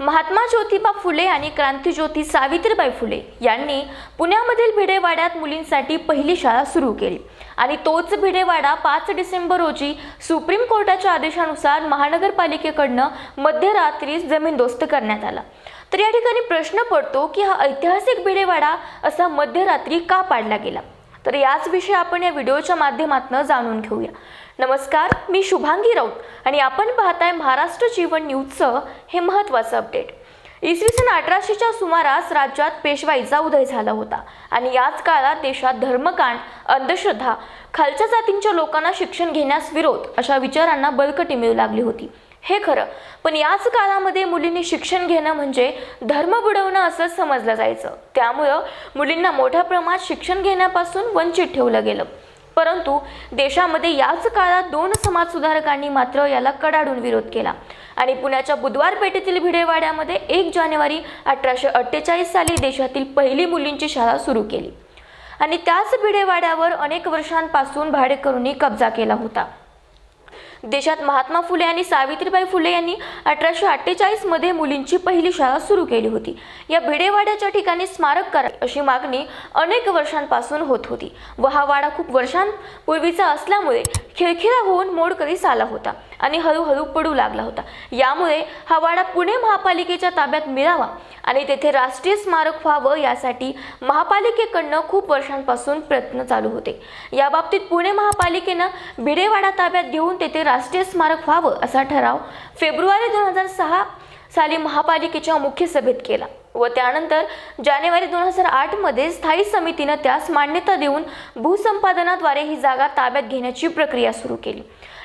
महात्मा ज्योतिबा फुले आणि क्रांतिज्योती सावित्रीबाई फुले यांनी पुण्यामधील भिडेवाड्यात मुलींसाठी पहिली शाळा सुरू केली आणि तोच भिडेवाडा 5 डिसेंबर रोजी सुप्रीम कोर्टाच्या आदेशानुसार महानगरपालिकेकडून मध्यरात्री जमीनदोस्त करण्यात आला। तर या ठिकाणी प्रश्न पडतो की हा ऐतिहासिक भिडेवाडा असा मध्यरात्री का पाडला गेला। तर याच विषयी आपण या व्हिडिओच्या माध्यमातून जाणून घेऊया। नमस्कार, मी शुभांगी राऊत आणि आपण पाहताय महाराष्ट्र जीवन न्यूजचं हे महत्त्वाचं अपडेट। इसवी सन 1800च्या सुमारास राज्यात पेशवाईचा उदय झाला होता आणि याच काळात देशात धर्मकांड, अंधश्रद्धा, खालच्या जातींच्या लोकांना शिक्षण घेण्यास विरोध अशा विचारांना बळकटी मिळू लागली होती। हे खरं, पण याच काळामध्ये मुलींनी शिक्षण घेणं म्हणजे धर्म बुडवणं असं समजलं जायचं। त्यामुळे मुलींना मोठ्या प्रमाणात शिक्षण घेण्यापासून वंचित ठेवलं गेलं। परंतु देशामध्ये याच काळात 2 समाजसुधारकांनी मात्र याला कडाडून विरोध केला आणि पुण्याच्या बुधवार पेठेतील भिडेवाड्यामध्ये 1 जानेवारी 1848 साली देशातील पहिली मुलींची शाळा सुरू केली आणि त्याच भिडेवाड्यावर अनेक वर्षांपासून भाडेकरूंनी कब्जा केला होता। देशात महात्मा फुले आणि सावित्रीबाई फुले यांनी 1848 मध्ये मुलींची पहिली शाळा सुरू केली होती। या भिडेवाड्याच्या ठिकाणी स्मारक करावे अशी मागणी अनेक वर्षांपासून होत होती व हा वाडा खूप वर्षांपूर्वीचा असल्यामुळे खिळखिळा होऊन मोडकळीस आला होता आणि हळूहळू पडू लागला होता। यामुळे हा वाडा पुणे महापालिकेच्या ताब्यात मिळावा आणि तेथे राष्ट्रीय स्मारक व्हावं यासाठी महापालिकेकडून खूप वर्षांपासून प्रयत्न चालू होते। या बाबतीत पुणे महापालिकेनं भिडेवाडा ताब्यात घेऊन तेथे राष्ट्रीय स्मारक व्हावं असा ठराव फेब्रुवारी 2006 साली महापालिकेच्या मुख्य सभेत केला व त्यानंतर जानेवारी 2008 मध्ये स्थायी समितीने त्यास मान्यता देऊन भूसंपादनाद्वारे ही जागा ताब्यात घेण्याची प्रक्रिया सुरू केली।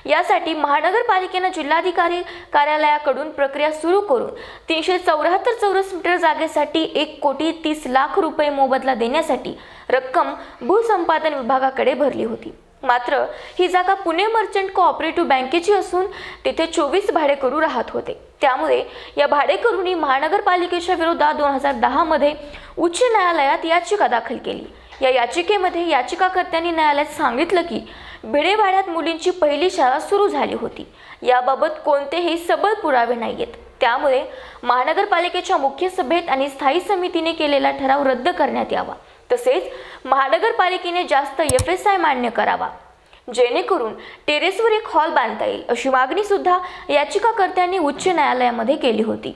यासाठी महानगरपालिकेने जिल्हाधिकारी कार्यालयाकडून प्रक्रिया सुरू करून 374 चौरस मीटर जागेसाठी 1,30,00,000 रुपये मोबदला देण्यासाठी रक्कम भूसंपादन विभागाकडे भरली होती। मात्र ही जागा पुणे मर्चंट कोऑपरेटिव्ह बँकेची असून तेथे 24 भाडेकरू राहत होते। त्यामुळे या भाडेकरूंनी महानगरपालिकेच्या विरोधात 2010 मध्ये उच्च न्यायालयात याचिका दाखल केली। या याचिकेमध्ये याचिकाकर्त्यांनी न्यायालयात सांगितलं की भिडेवाड्यात मुलींची पहिली शाळा सुरू झाली होती, याबाबत कोणतेही सबळ पुरावे नाहीयेत। त्यामुळे महानगरपालिकेच्या मुख्य सभेत आणि स्थायी समितीने केलेला ठराव रद्द करण्यात यावा, तसेच महानगरपालिकेने जास्त FSI मान्य करावा जेणेकरून टेरेसवर एक हॉल बांधता येईल अशी मागणी सुद्धा याचिकाकर्त्यांनी उच्च न्यायालयामध्ये केली होती।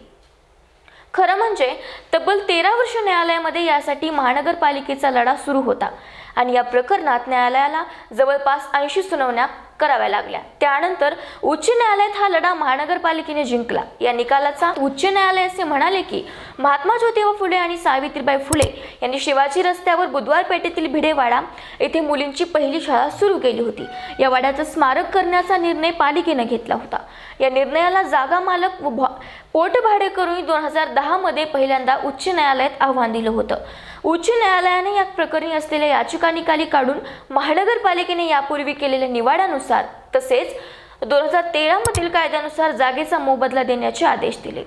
खरं म्हणजे तब्बल 13 वर्ष न्यायालयामध्ये यासाठी महानगरपालिकेचा लढा सुरू होता आणि या प्रकरणात न्यायालयाला जवळपास 80 सुनावण्या कराव्या लागल्या। त्यानंतर उच्च न्यायालयात हा लढा महानगरपालिकेने जिंकला। या निकालाचा उच्च न्यायालय असे म्हणाले की महात्मा ज्योतिबा फुले आणि सावित्रीबाई फुले यांनी शिवाजी रस्त्यावर बुधवार पेठेतील भिडेवाडा येथे मुलींची पहिली शाळा सुरू केली होती। या वाड्याचं स्मारक करण्याचा निर्णय पालिकेने घेतला होता। या निर्णयाला जागा मालक व पोट भाडेकरूंनी 2010 मध्ये पहिल्यांदा उच्च न्यायालयात आव्हान दिलं होतं। उच्च न्यायालयाने या प्रकरणी असलेल्या याचिका निकाली काढून महानगरपालिकेने यापूर्वी केलेल्या निवाड्यानुसार तसेच 2013 मधील कायद्यानुसार जागेचा मोबदला देण्याचे आदेश दिले।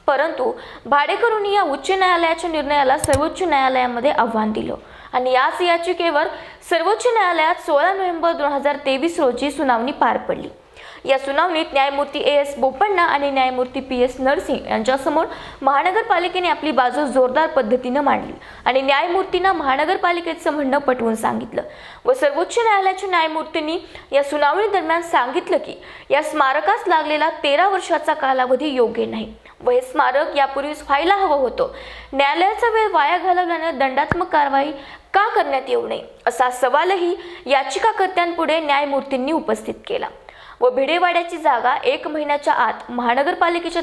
परंतु भाडेकरूंनी या उच्च न्यायालयाच्या निर्णयाला सर्वोच्च न्यायालयामध्ये आव्हान दिलं आणि याच याचिकेवर सर्वोच्च न्यायालयात 16 नोव्हेंबर 2023 रोजी सुनावणी पार पडली। या सुनावणीत न्यायमूर्ती AS बोपण्णा आणि न्यायमूर्ती PS नरसिंह यांच्यासमोर महानगरपालिकेने आपली बाजू जोरदार पद्धतीने मांडली आणि न्यायमूर्तींना महानगरपालिकेचं म्हणणं पटवून सांगितलं व सर्वोच्च न्यायालयाच्या न्यायमूर्तींनी या सुनावणी दरम्यान सांगितलं की या स्मारकास लागलेला 13 वर्षाचा कालावधी योग्य नाही व हे स्मारक यापूर्वीच व्हायला हवं होतं। न्यायालयाचा वेळ वाया घालवल्याने दंडात्मक कारवाई का करण्यात येऊ नये असा सवालही याचिकाकर्त्यांपुढे न्यायमूर्तींनी उपस्थित केला व भिडेवाड्याची जागा 1 महिन्याच्या आत महानगरपालिकेच्या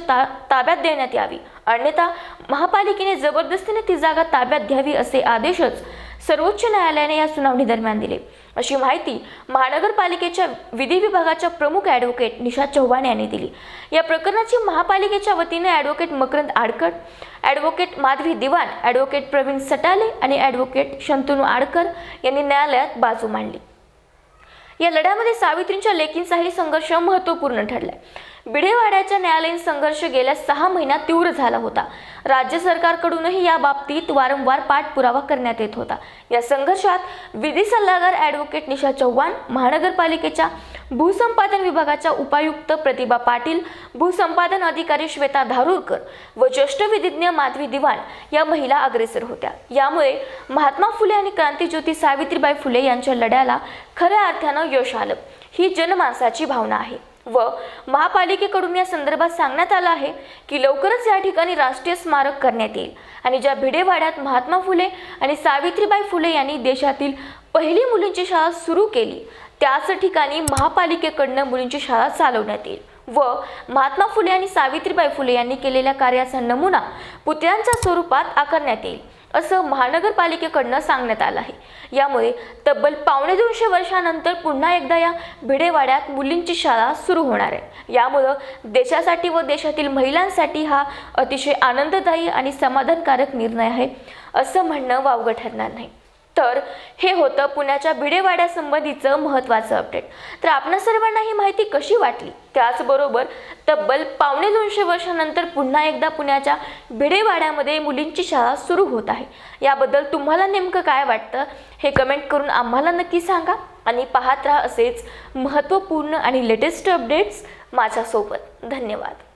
ताब्यात देण्यात यावी, अन्यथा महापालिकेने जबरदस्तीने ती जागा ताब्यात घ्यावी असे आदेशच सर्वोच्च न्यायालयाने या सुनावणी दरम्यान दिले, अशी माहिती महानगरपालिकेच्या विधी विभागाच्या प्रमुख ॲडव्होकेट निशा चव्हाण यांनी दिली। या प्रकरणाची महापालिकेच्या वतीने ॲडव्होकेट मकरंद आडकर, ॲडव्होकेट माधवी दिवाण, ॲडव्होकेट प्रवीण सटाले आणि ॲडव्होकेट शंतनू आडकर यांनी न्यायालयात बाजू मांडली। या लढ्यामध्ये सावित्रींच्या लेकींचाही संघर्ष महत्त्वपूर्ण ठरलाय। भिडेवाड्याच्या न्यायालयीन संघर्ष गेल्या 6 महिन्यात तीव्र झाला होता. राज्य सरकारकडूनही या बाबतीत वारंवार पाठपुरावा करण्यात येत होता. या संघर्षात विधी सल्लागार ॲडव्होकेट निशा चव्हाण, महानगरपालिकेच्या भूसंपादन विभागाच्या उपायुक्त प्रतिभा पाटील, भूसंपादन अधिकारी श्वेता धारूरकर व ज्येष्ठ विधिज्ञ माधवी दिवाण या महिला अग्रेसर होत्या. यामुळे महात्मा फुले आणि क्रांतीज्योती सावित्रीबाई फुले यांच्या लढ्याला खऱ्या अर्थानं यश आलं, ही जनमानसाची भावना आहे. व महापालिकेकडून या संदर्भात सांगण्यात आलं आहे की लवकरच या ठिकाणी राष्ट्रीय स्मारक करण्यात येईल आणि ज्या भिडेवाड्यात महात्मा फुले आणि सावित्रीबाई फुले यांनी देशातील पहिली मुलींची शाळा सुरू केली, त्याच ठिकाणी महापालिकेकडनं मुलींची शाळा चालवण्यात येईल व महात्मा फुले आणि सावित्रीबाई फुले यांनी केलेल्या कार्याचा नमुना पुतळ्यांच्या स्वरूपात आकारण्यात येईल, असं महानगरपालिकेकडनं सांगण्यात आलं आहे. यामुळे तब्बल 250 वर्षानंतर पुन्हा एकदा या भिडेवाड्यात मुलींची शाळा सुरू होणार आहे. यामुळं देशासाठी व देशातील महिलांसाठी हा अतिशय आनंददायी आणि समाधानकारक निर्णय आहे, असं म्हणणं वावगं ठरणार नाही. तर हे होतं पुण्याच्या भिडेवाड्यासंबंधीचं महत्त्वाचं अपडेट. तर आपणा सर्वांना ही माहिती कशी वाटली, त्याचबरोबर तब्बल 250 वर्षानंतर पुन्हा एकदा पुण्याच्या भिडेवाड्यामध्ये मुलींची शाळा सुरू होत आहे, याबद्दल तुम्हाला नेमकं काय वाटतं हे कमेंट करून आम्हाला नक्की सांगा आणि पाहत राहा असेच महत्त्वपूर्ण आणि लेटेस्ट अपडेट्स माझ्यासोबत. धन्यवाद.